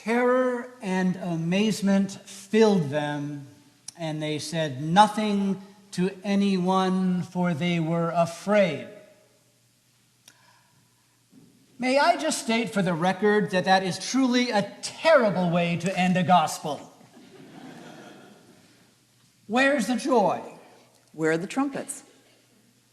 Terror and amazement filled them, and they said nothing to anyone, for they were afraid. May I just state for the record that that is truly a terrible way to end a gospel. Where's the joy? Where are the trumpets?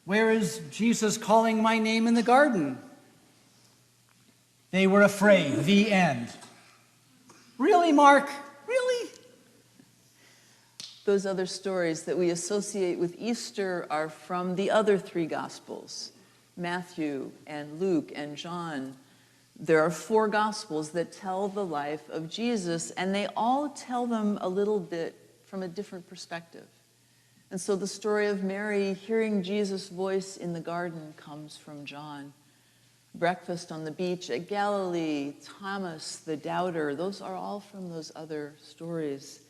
Where is Jesus calling my name in the garden? They were afraid. The end. Really, Mark? Really? Those other stories that we associate with Easter are from the other three Gospels, Matthew and Luke and John. There are 4 Gospels that tell the life of Jesus, and they all tell them a little bit from a different perspective. And so the story of Mary hearing Jesus' voice in the garden comes from John. Breakfast on the beach at Galilee, Thomas the doubter, those are all from those other stories.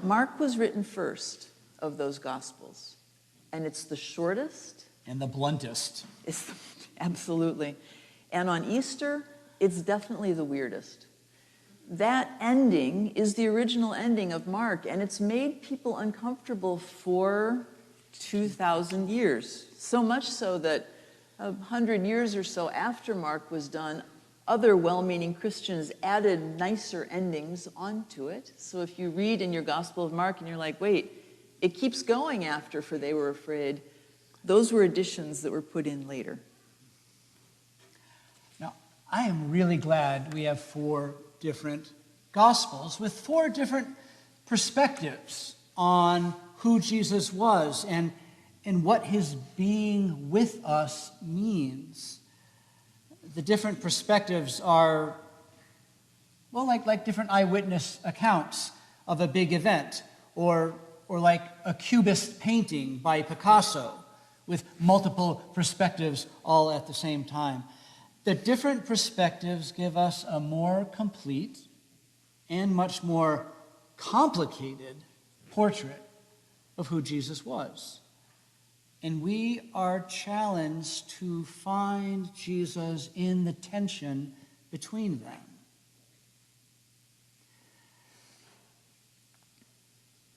Mark was written first of those Gospels, and it's the shortest. And the bluntest. Absolutely. And on Easter, it's definitely the weirdest. That ending is the original ending of Mark, and it's made people uncomfortable for 2,000 years. So much so that 100 years or so after Mark was done, other well-meaning Christians added nicer endings onto it. So if you read in your Gospel of Mark and you're like, wait, it keeps going after, for they were afraid, those were additions that were put in later. Now, I am really glad we have 4 different Gospels with 4 different perspectives on who Jesus was and what his being with us means. The different perspectives are, well, like different eyewitness accounts of a big event, or like a Cubist painting by Picasso with multiple perspectives all at the same time. The different perspectives give us a more complete and much more complicated portrait of who Jesus was. And we are challenged to find Jesus in the tension between them.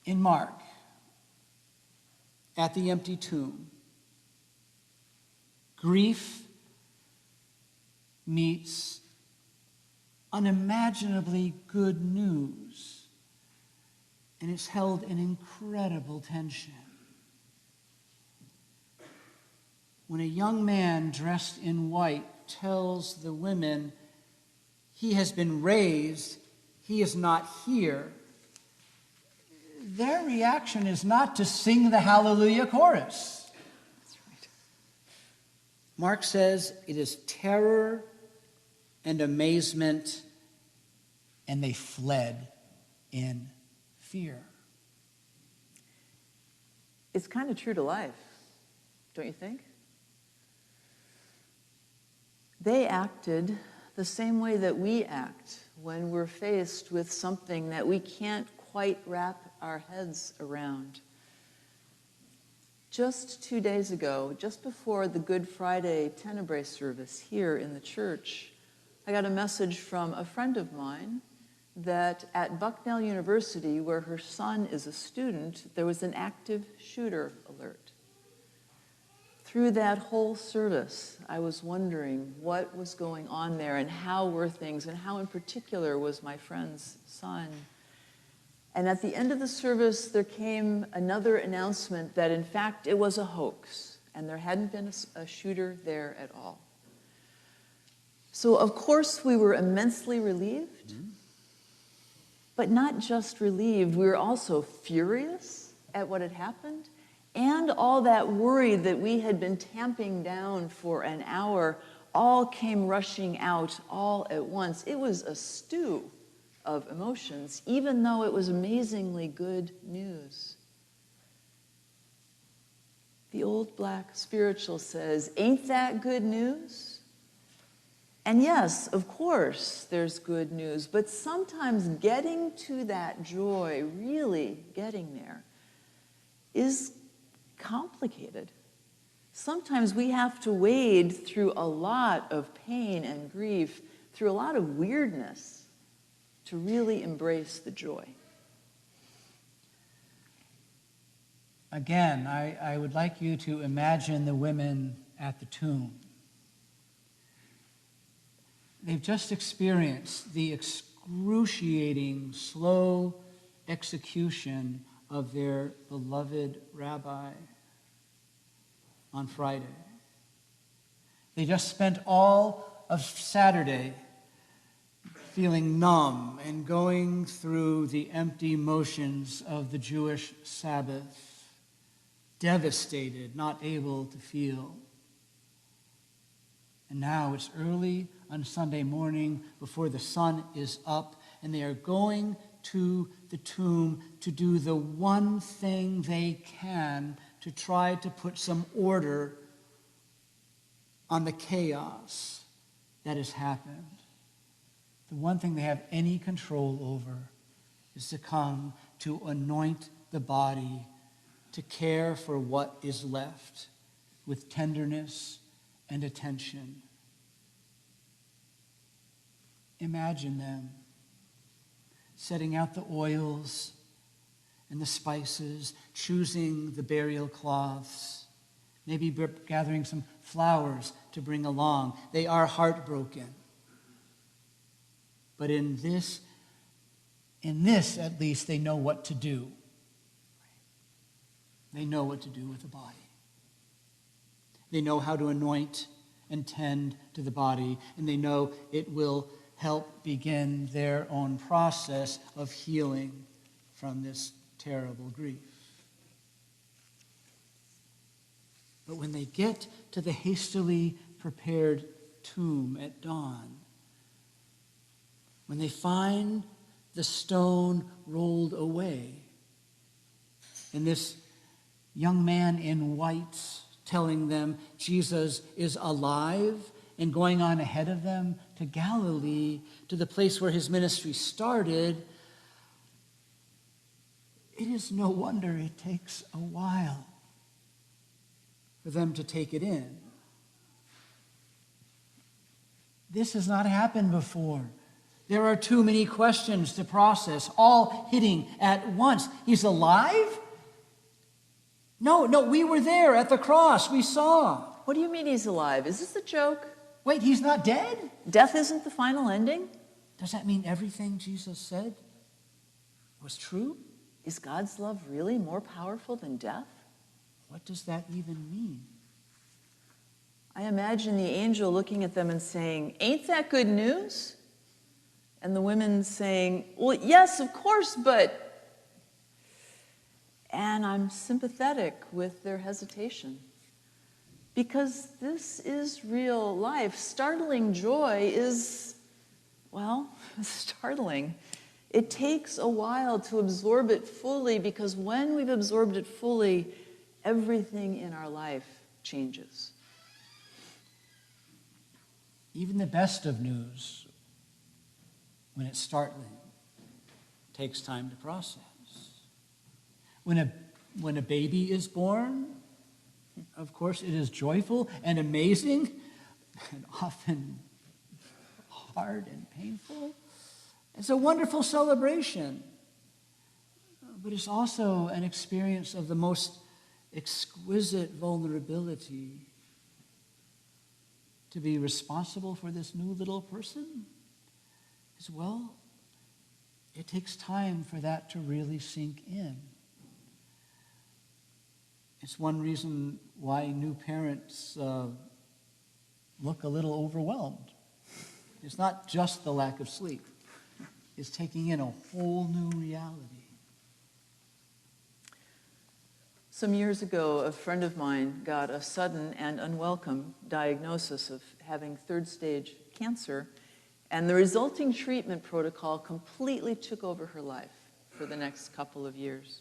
In Mark, at the empty tomb, grief meets unimaginably good news, and it's held in incredible tension. When a young man dressed in white tells the women he has been raised, he is not here, their reaction is not to sing the Hallelujah chorus. That's right. Mark says it is terror and amazement, and they fled in fear. It's kind of true to life, don't you think? They acted the same way that we act when we're faced with something that we can't quite wrap our heads around. Just 2 days ago, just before the Good Friday Tenebrae service here in the church, I got a message from a friend of mine that at Bucknell University, where her son is a student, there was an active shooter alert. Through that whole service, I was wondering what was going on there and how were things, and how in particular was my friend's son. And at the end of the service, there came another announcement that in fact it was a hoax and there hadn't been a shooter there at all. So of course we were immensely relieved, but not just relieved, we were also furious at what had happened. And all that worry that we had been tamping down for an hour all came rushing out all at once. It was a stew of emotions, even though it was amazingly good news. The old black spiritual says, ain't that good news? And yes, of course, there's good news, but sometimes getting to that joy, really getting there, is complicated. Sometimes we have to wade through a lot of pain and grief, through a lot of weirdness to really embrace the joy? Again, I would like you to imagine the women at the tomb. They've just experienced the excruciating, slow execution of their beloved rabbi on Friday. They just spent all of Saturday feeling numb and going through the empty motions of the Jewish Sabbath, devastated, not able to feel. And now it's early on Sunday morning before the sun is up, and they are going to the tomb to do the one thing they can to try to put some order on the chaos that has happened. The one thing they have any control over is to come to anoint the body, to care for what is left with tenderness and attention. Imagine them setting out the oils and the spices, choosing the burial cloths, maybe gathering some flowers to bring along. They are heartbroken. But in this at least, they know what to do. They know what to do with the body. They know how to anoint and tend to the body, and they know it will help begin their own process of healing from this terrible grief. But when they get to the hastily prepared tomb at dawn, when they find the stone rolled away, and this young man in white telling them Jesus is alive and going on ahead of them to Galilee, to the place where his ministry started, it is no wonder it takes a while for them to take it in. This has not happened before. There are too many questions to process, all hitting at once. He's alive? No, we were there at the cross. We saw. What do you mean he's alive? Is this a joke? Wait, he's not dead? Death isn't the final ending? Does that mean everything Jesus said was true? Is God's love really more powerful than death? What does that even mean? I imagine the angel looking at them and saying, "Ain't that good news?" And the women saying, "Well, yes, of course, but..." And I'm sympathetic with their hesitation. Because this is real life. Startling joy is, well, startling. It takes a while to absorb it fully, because when we've absorbed it fully, everything in our life changes. Even the best of news, when it's startling, takes time to process. When a baby is born, of course, it is joyful and amazing, and often hard and painful. It's a wonderful celebration, but it's also an experience of the most exquisite vulnerability. To be responsible for this new little person as well, it takes time for that to really sink in. It's one reason why new parents look a little overwhelmed. It's not just the lack of sleep. It's taking in a whole new reality. Some years ago, a friend of mine got a sudden and unwelcome diagnosis of having third-stage cancer, and the resulting treatment protocol completely took over her life for the next couple of years.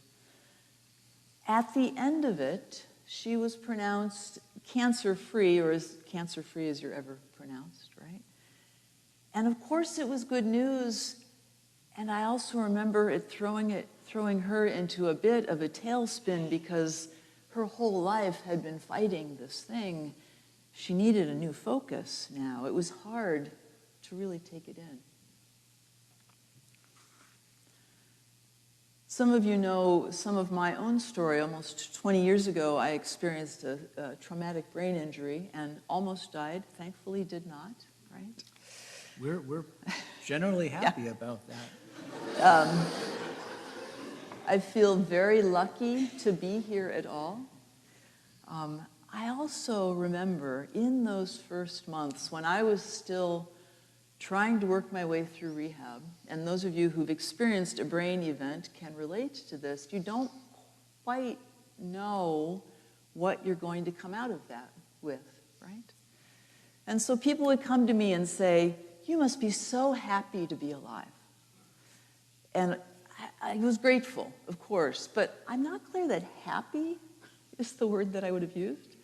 At the end of it, she was pronounced cancer-free, or as cancer-free as you're ever pronounced, right? And of course it was good news, and I also remember it throwing her into a bit of a tailspin, because her whole life had been fighting this thing. She needed a new focus now. It was hard to really take it in. Some of you know some of my own story. Almost 20 years ago, I experienced a traumatic brain injury and almost died. Thankfully, did not, right? We're generally happy about that. I feel very lucky to be here at all. I also remember in those first months when I was still trying to work my way through rehab, and those of you who've experienced a brain event can relate to this, you don't quite know what you're going to come out of that with, right? And so people would come to me and say, "You must be so happy to be alive." And I was grateful, of course, but I'm not clear that happy is the word that I would have used.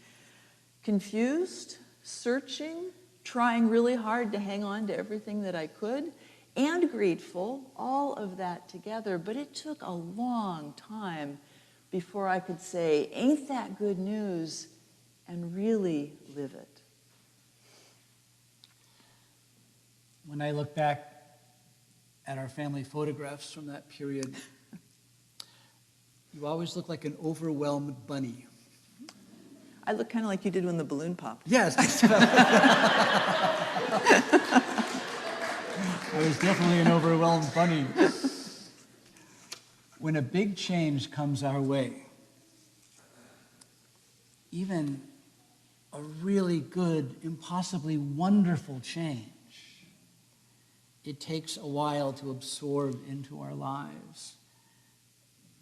Confused, searching, trying really hard to hang on to everything that I could, and grateful, all of that together. But it took a long time before I could say, "Ain't that good news?" and really live it. When I look back at our family photographs from that period, you always look like an overwhelmed bunny. I look kind of like you did when the balloon popped. Yes. I was definitely an overwhelmed bunny. When a big change comes our way, even a really good, impossibly wonderful change, it takes a while to absorb into our lives.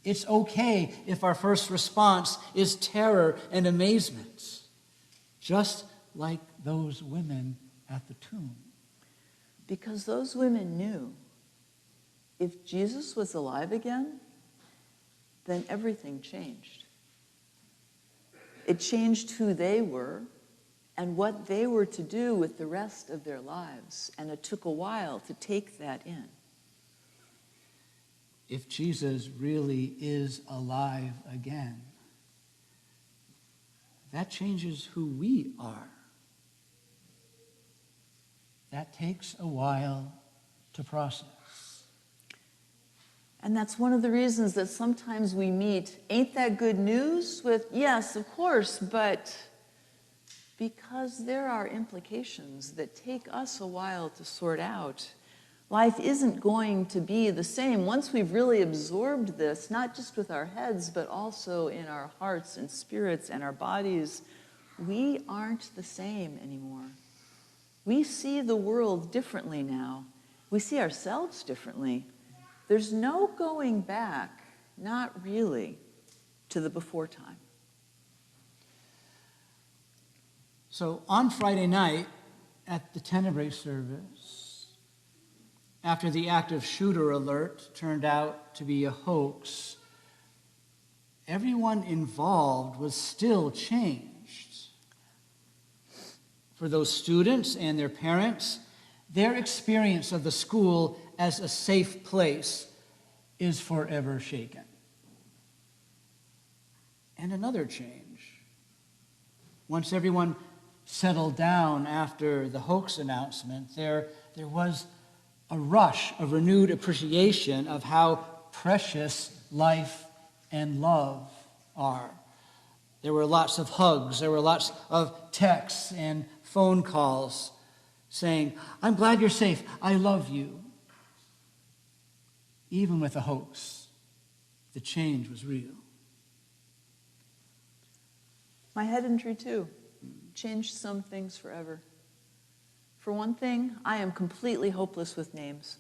It's okay if our first response is terror and amazement, just like those women at the tomb. Because those women knew if Jesus was alive again, then everything changed. It changed who they were and what they were to do with the rest of their lives. And it took a while to take that in. If Jesus really is alive again, that changes who we are. That takes a while to process. And that's one of the reasons that sometimes we meet, "Ain't that good news?" with, "Yes, of course," but because there are implications that take us a while to sort out. Life isn't going to be the same once we've really absorbed this, not just with our heads, but also in our hearts and spirits and our bodies. We aren't the same anymore. We see the world differently now. We see ourselves differently. There's no going back, not really, to the before time. So on Friday night at the Tenebrae service, after the active shooter alert turned out to be a hoax, everyone involved was still changed. For those students and their parents, their experience of the school as a safe place is forever shaken. And another change. Once everyone settled down after the hoax announcement, there was a rush of renewed appreciation of how precious life and love are. There were lots of hugs, there were lots of texts and phone calls saying, "I'm glad you're safe, I love you." Even with a hoax, the change was real. My head injury, too, changed some things forever. For one thing, I am completely hopeless with names.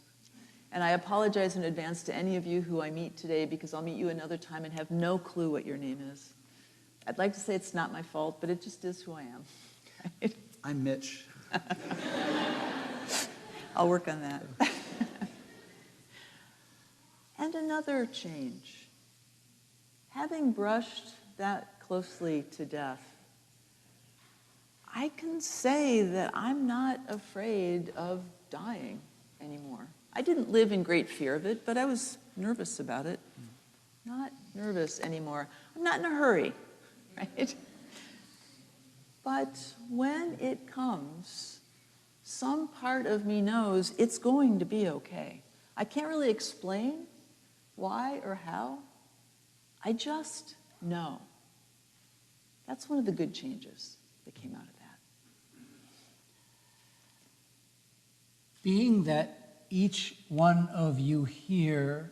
And I apologize in advance to any of you who I meet today because I'll meet you another time and have no clue what your name is. I'd like to say it's not my fault, but it just is who I am. Right? I'm Mitch. I'll work on that. And another change. Having brushed that closely to death, I can say that I'm not afraid of dying anymore. I didn't live in great fear of it, but I was nervous about it. Not nervous anymore. I'm not in a hurry, right? But when it comes, some part of me knows it's going to be okay. I can't really explain, Why or how? I just know. That's one of the good changes that came out of that. Being that each one of you here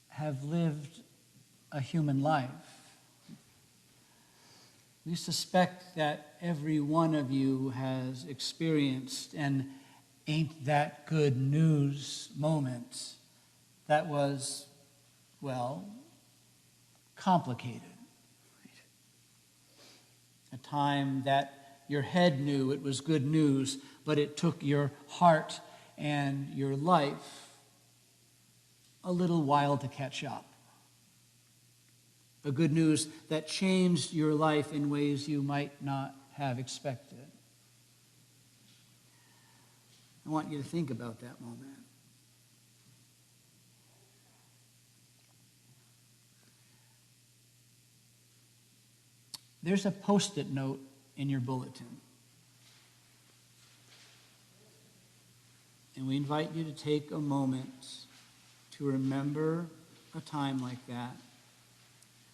have lived a human life, we suspect that every one of you has experienced an ain't that good news moment that was, well, complicated. A time that your head knew it was good news, but it took your heart and your life a little while to catch up. A good news that changed your life in ways you might not have expected. I want you to think about that moment. There's a Post-it note in your bulletin. And we invite you to take a moment to remember a time like that,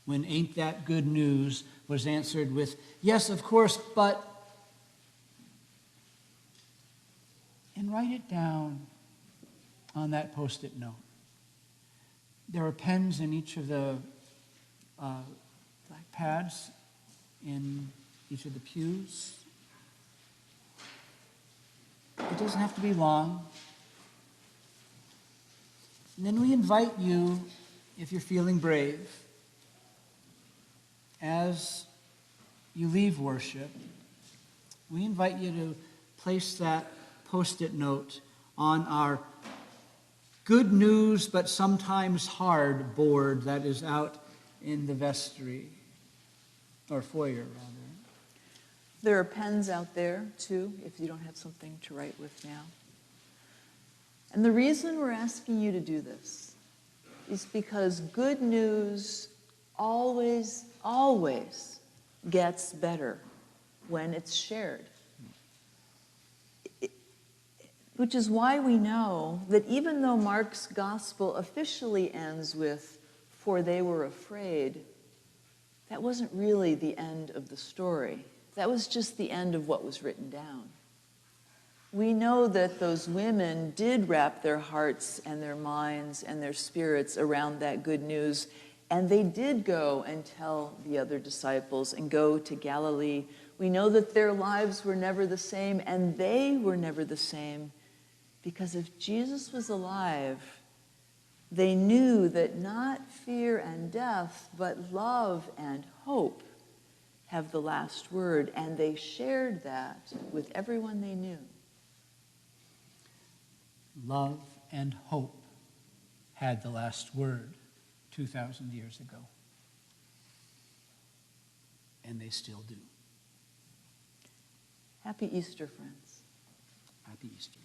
when ain't that good news was answered with, yes, of course, but, and write it down on that Post-it note. There are pens in each of the black pads in each of the pews. It doesn't have to be long. And then we invite you, if you're feeling brave, as you leave worship, we invite you to place that Post-it note on our good news but sometimes hard board that is out in the vestry, or foyer rather. There are pens out there too, if you don't have something to write with now. And the reason we're asking you to do this is because good news always gets better when it's shared. Which is why we know that even though Mark's gospel officially ends with, "For they were afraid," that wasn't really the end of the story. That was just the end of what was written down. We know that those women did wrap their hearts and their minds and their spirits around that good news, and they did go and tell the other disciples and go to Galilee. We know that their lives were never the same, and they were never the same, because if Jesus was alive, they knew that not fear and death, but love and hope have the last word, and they shared that with everyone they knew. Love and hope had the last word 2,000 years ago. And they still do. Happy Easter, friends. Happy Easter.